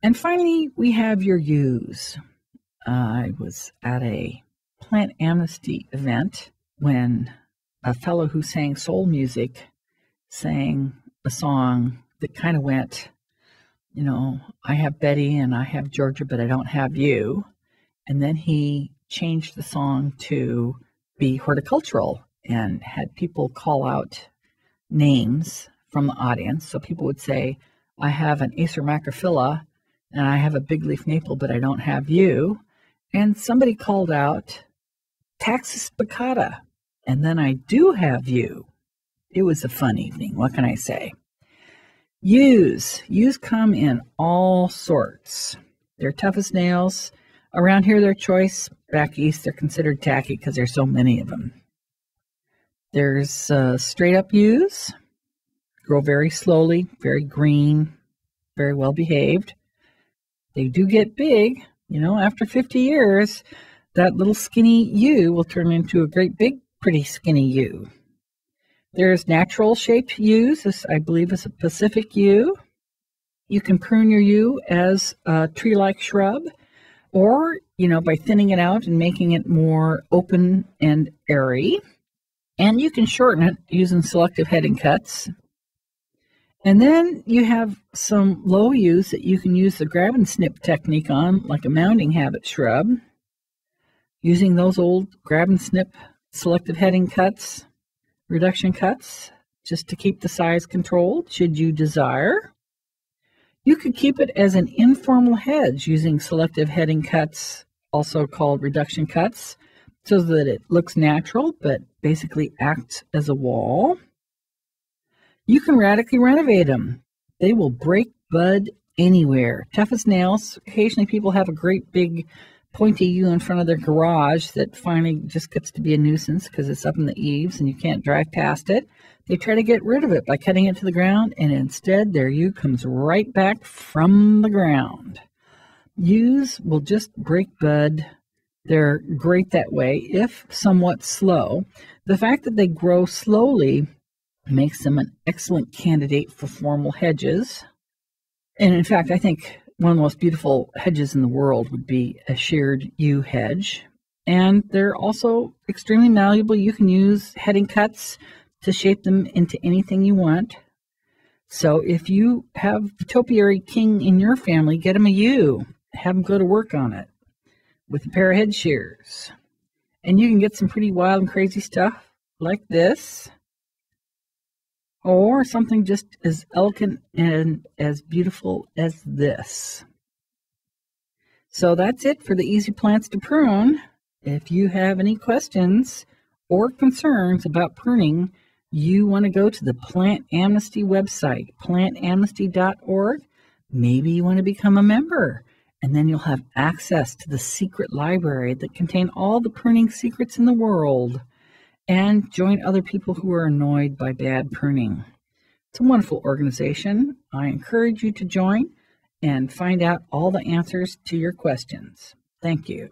And finally, we have your use. I was at a plant amnesty event when a fellow who sang soul music sang a song that kind of went, you know, I have Betty and I have Georgia, but I don't have you. And then he changed the song to be horticultural and had people call out names from the audience. So people would say, I have an Acer macrophylla and I have a big leaf maple, but I don't have you. And somebody called out Taxus baccata, and then I do have you. It was a fun evening. What can I say? Yews come in all sorts. They're tough as nails. Around here, they're choice. Back east, they're considered tacky because there's so many of them. There's straight up yews. Grow very slowly, very green, very well behaved. They do get big. You know, after 50 years, that little skinny yew will turn into a great big, pretty skinny yew. There's natural shaped yews. This, I believe, is a Pacific yew. You can prune your yew as a tree-like shrub, or, you know, by thinning it out and making it more open and airy. And you can shorten it using selective heading cuts. And then you have some low yews that you can use the grab and snip technique on, like a mounding habit shrub, using those old grab and snip selective heading cuts, reduction cuts, just to keep the size controlled, should you desire. You could keep it as an informal hedge using selective heading cuts, also called reduction cuts, so that it looks natural, but basically acts as a wall. You can radically renovate them. They will break bud anywhere. Tough as nails. Occasionally people have a great big pointy yew in front of their garage that finally just gets to be a nuisance because it's up in the eaves and you can't drive past it. They try to get rid of it by cutting it to the ground, and instead their yew comes right back from the ground. Yews will just break bud. They're great that way, if somewhat slow. The fact that they grow slowly makes them an excellent candidate for formal hedges. And in fact, I think one of the most beautiful hedges in the world would be a sheared yew hedge. And they're also extremely malleable. You can use heading cuts to shape them into anything you want. So if you have the topiary king in your family, get him a yew. Have him go to work on it with a pair of hedge shears. And you can get some pretty wild and crazy stuff like this, or something just as elegant and as beautiful as this. So that's it for the easy plants to prune. If you have any questions or concerns about pruning, you want to go to the Plant Amnesty website, plantamnesty.org. Maybe you want to become a member, and then you'll have access to the secret library that contain all the pruning secrets in the world, and join other people who are annoyed by bad pruning. It's a wonderful organization. I encourage you to join and find out all the answers to your questions. Thank you.